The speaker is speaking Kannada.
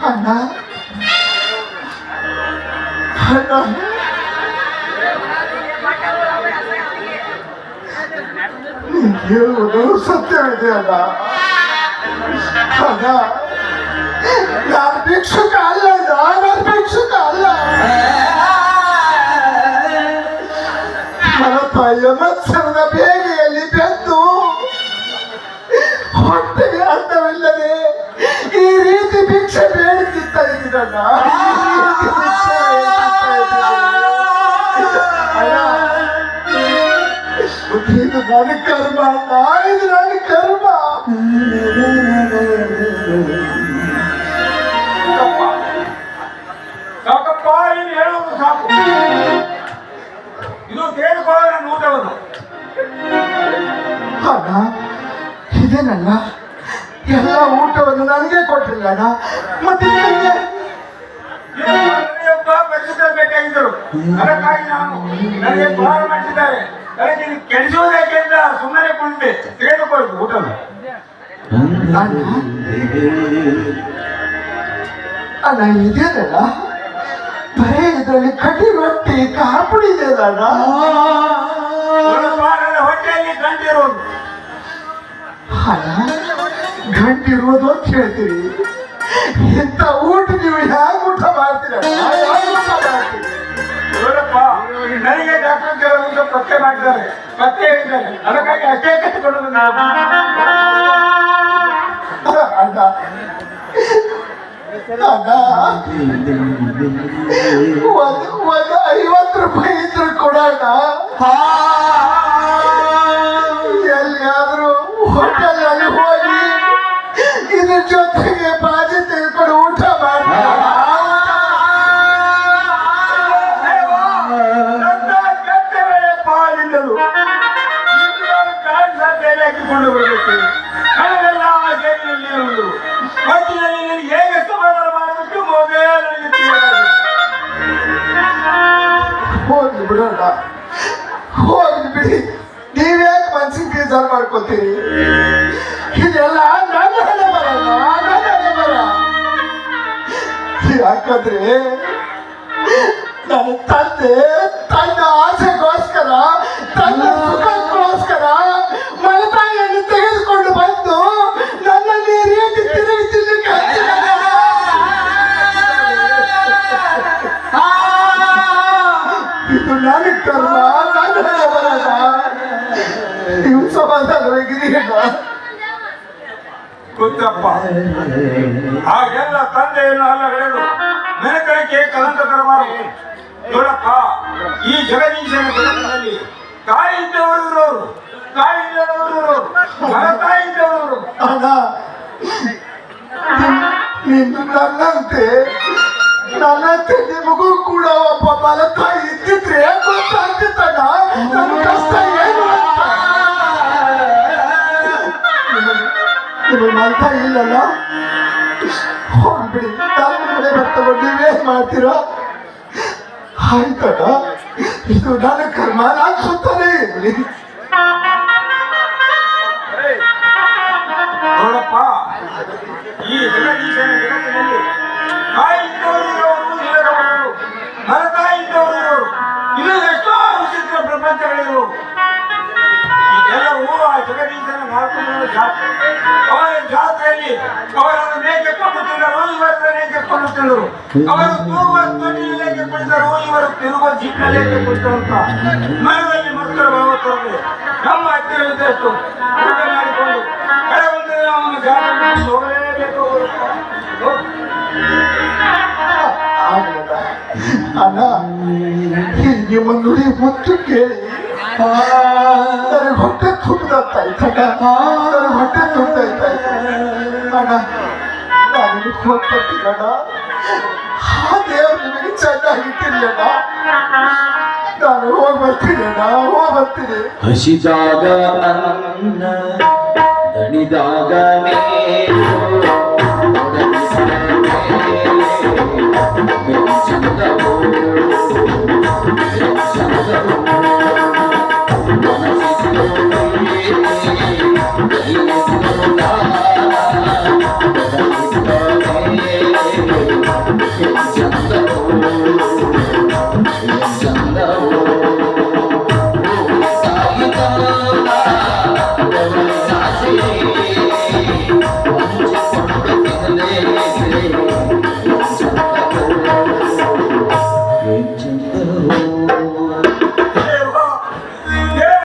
ಅಣ್ಣ ಅಣ್ಣ ಹೇಳುವುದು ಸತ್ಯವಿದೆ ಅಣ್ಣ. ಅಣ್ಣ ನಾನು ಭಿಕ್ಷುಕ ಅಲ್ಲ, ನಾನು ಭಿಕ್ಷುಕ ಅಲ್ಲ. ನನ್ನ ತಾಯಿಯ ಮತ್ಸರದ ಬೇಗೆಯಲ್ಲಿ ಬೆಂದು ಹೊಟ್ಟೆಗೆ ಅರ್ಥವಿಲ್ಲದೆ ಈ ರೀತಿ ಭಿಕ್ಷೆ ಬೇಡುತ್ತಿತ್ತ ಇದ್ದೀರಣ್ಣ. ಇದು ನನ್ನ ಕರ್ಮ ಅಣ್ಣ, ಇದು ನನ್ನ ಕರ್ಮ. ಸಾಕಪ್ಪ, ಏನು ಹೇಳುವುದು ಸಾಕು. ಇದು ಕೇಳಿಕೋ ನನ್ನ ಊಟವನ್ನು. ಅಣ್ಣ ಇದೇನಣ್ಣ, ಎಲ್ಲ ಊಟವನ್ನು ನನಗೆ ಕೊಟ್ಟಿಲ್ಲ ಅಣ್ಣ. ಮತ್ತೆ ಬೇಕಾಗಿದ್ದರು, ಅದಕ್ಕಾಗಿ ನಾನು ನನಗೆ ಕಾಲ ಮಾಡಿಸಿದ್ದಾರೆ. ನನಗೆ ಕೆಡಿಸುವುದಕ್ಕೆ ಅಂತ ಸುಮ್ಮನೆ ಕುಳಿತೆ. ತೆಗೆದುಕೊಳ್ಳಿ ಊಟ. ಅಣ್ಣ ಇದೇನಲ್ಲ, ಬರೇ ಇದರಲ್ಲಿ ಕಟ್ಟಿ ರೊಟ್ಟಿ ಕಾಪುಡಿ ಇದೆ ಅಣ್ಣ. ಹೊಟ್ಟೆಯಲ್ಲಿ ಗಂಟಿರೋದು. ಅಣ್ಣ ಗಂಟಿರುವುದು ಅಂತ ಹೇಳ್ತೀರಿ, ಇಂಥ ಊಟ ನೀವು ಹೇಗೆ ಊಟ ಮಾಡ್ತೀರ? ನೋಡಪ್ಪ, ನನಗೆ ಡಾಕ್ಟರ್ ಕೆಲವು ಪತ್ತೆ ಮಾಡಿದ್ದಾರೆ, ಪತ್ತೆ ಹೇಳಿದ್ದಾರೆ. ಅದಕ್ಕಾಗಿ ಅಷ್ಟೇ ಕಟ್ಟಿಕೊಳ್ಳೋದು ನಾವು. ಅಣ್ಣ ಒಂದು 50 ರೂಪಾಯಿ ಇದ್ರು ಕೊಡೋಣ. ಎಲ್ಲಿಯಾದ್ರೂ ಹೋಟೆಲ್ ಹೋಗಿ ಇದ್ರ ಜೊತೆಗೆ ಬಾಜಿ ತೆಗೆದುಕೊಂಡು ಊಟ ಮಾಡಿ. ಪಾಲಿಲ್ಲದು ಹಾಕಿಕೊಂಡು ಬರಬೇಕು. ಹಣವೆಲ್ಲ ಜೇಬಿನಲ್ಲಿ ಇರುವುದು. ಒಟ್ಟಿನಲ್ಲಿ ನನಗೆ ಹೇಗೆ ಸಮಾಧಾನ ಮಾಡಬೇಕು ಮೊದಲೇ ನನಗೆ ತಿಳಿಯಲಾಗಿದೆ. ಹೋಗ್ಲಿ ಬಿಡೋಣ, ಹೋಗ್ಲಿ ಬಿಡಿ. ನೀವ್ಯಾಕೆ ಮನ್ಸಿಗೆ ಬೇಜಾರು ಮಾಡ್ಕೊತೀರಿ? ಇದೆಲ್ಲ ನನ್ನ ಹಣೆ ಬರಲ್ಲ, ನನ್ನ ಹಣೆ ಬರ. ಯಾಕಂದ್ರೆ ನನ್ನ ತಂದೆ ತನ್ನ ಆಸೆಗೋಸ್ಕರ, ತನ್ನ ಸುಖಕ್ಕೋಸ್ಕರ ಮಲತಾಯಿಯನ್ನು ತೆಗೆದುಕೊಂಡು ಬಂದು ನನ್ನಲ್ಲಿ ರೀತಿ ತಿರುಗಿ ತಿರುಗಿ ಇದು ನನ್ನ ಕರ್ಮ, ನನ್ನ ಹಣೆ ಬರಲ್ಲ. ನೀವು ಸಮಾಧಾನವಾಗಿರಿ. ಗೊತ್ತಪ್ಪ, ಹಾಗೆಲ್ಲ ತಂದೆಯನ್ನು ಅಲ್ಲಗಳೆದು ಮೆನಕರಕ್ಕೆ ಕಲಂಕ ತರಬಾರದು. ನೋಡಪ್ಪ, ಈ ಜಗದೀಶನ ಜಗತ್ತಿನಲ್ಲಿ ತಾಯಿ ಇದ್ದವರು ಇರೋರು, ತಾಯಿ ಇಲ್ಲದವರು ಇರೋರು, ಮಲತಾಯಿ ಇದ್ದವರು. ಅಣ್ಣ ನನ್ನಂತೆ ನಿಮಗೂ ಕೂಡ ಒಬ್ಬ ಮಲತಾಯಿ ಇದ್ದಿದ್ರೆ ಗೊತ್ತಾಗ್ತಿತ್ತಣ್ಣ ನನ್ನ ಕಷ್ಟ ಏನು ಅಂತ. ನಿಮಗೆ ಮಲತಾಯಿ ಇಲ್ಲಲ್ಲ, ಹೋಗ್ಬಿಡಿ. ನನ್ನ ಕಡೆ ಬರ್ತಕೊಂಡು ನೀವೇನ್ ಮಾಡ್ತೀರಾ? ಆಯ್ತಣ್ಣ, ಇದು ನನ್ನ ಕರ್ಮ, ನಾನು ಸುತ್ತಾನೆ ಇರಲಿ. ನೋಡಪ್ಪ, ಈ ಜಗದೀಶನ ಜಗತ್ತಿನಲ್ಲಿ ತಾಯಿ ಇದ್ದವರು ಇರೋರು, ಇಲ್ಲದವರು, ಮಲತಾಯಿ ಇದ್ದವರು ಇರೋರು, ಇದು ಎಷ್ಟೋ ವಿಚಿತ್ರ ಪ್ರಪಂಚಗಳಿರು. ಇದೆಲ್ಲವೂ ಆ ಜಗದೀಶನ 4 ದಿನದ ಜಾತ್ರೆ. ಅವರ ಜಾತ್ರೆಯಲ್ಲಿ ಅವರನ್ನು ಮೇಕೆ ಕೊಳ್ಳುತ್ತಿದ್ದರು, ಇವರ ಮೇಕೆ ಕೊಳ್ಳುತ್ತಿದ್ದರು. ಅವರು ತೂಗುವ ತೊಟ್ಟಿನಲ್ಲೇಕೆ ಕುಳಿತರು, ಇವರು ತಿರುಗುವ ಜೀಪ್ನಲ್ಲೇಕೆ ಕುಳಿತರು ಅಂತ ಮನದಲ್ಲಿ ಮಕ್ಕಳ ಭಾವ ತೋರದೆ ನಮ್ಮ ಹತ್ತಿರವಿದ್ದಷ್ಟು ಊಟ ಮಾಡಿಕೊಂಡು ಕಡೆ ಒಂದು ದಿನ ಅವನು ಜಾತ್ರೆ ಹೋಗಲೇಬೇಕು. ಅಣ್ಣ ನಿಮ್ಮ ನುಡಿ ಮುತ್ತು ಕೇಳಿ ನನಗೆ ಹೊಟ್ಟೆ ತುಂಬಿದಂತ ಆಯ್ತಣ್ಣ, ನನಗೆ ಹೊಟ್ಟೆ ತುಂಬಿದಾಯ್ತು. ಅಣ್ಣ ನಾನು ಹೋಗ್ಬರ್ತೀನಣ್ಣ, ಆ ದೇವ್ರು ನಿಮಗೆ ಚೆನ್ನಾಗಿಟ್ಟಿರ್ಲಣ್ಣ. ನಾನು ಹೋಗ್ಬರ್ತೀನಣ್ಣ, ಹೋಗ್ಬರ್ತೀನಿ. ಹಸಿದಾಗ ಅನ್ನ ದಣಿದಾಗ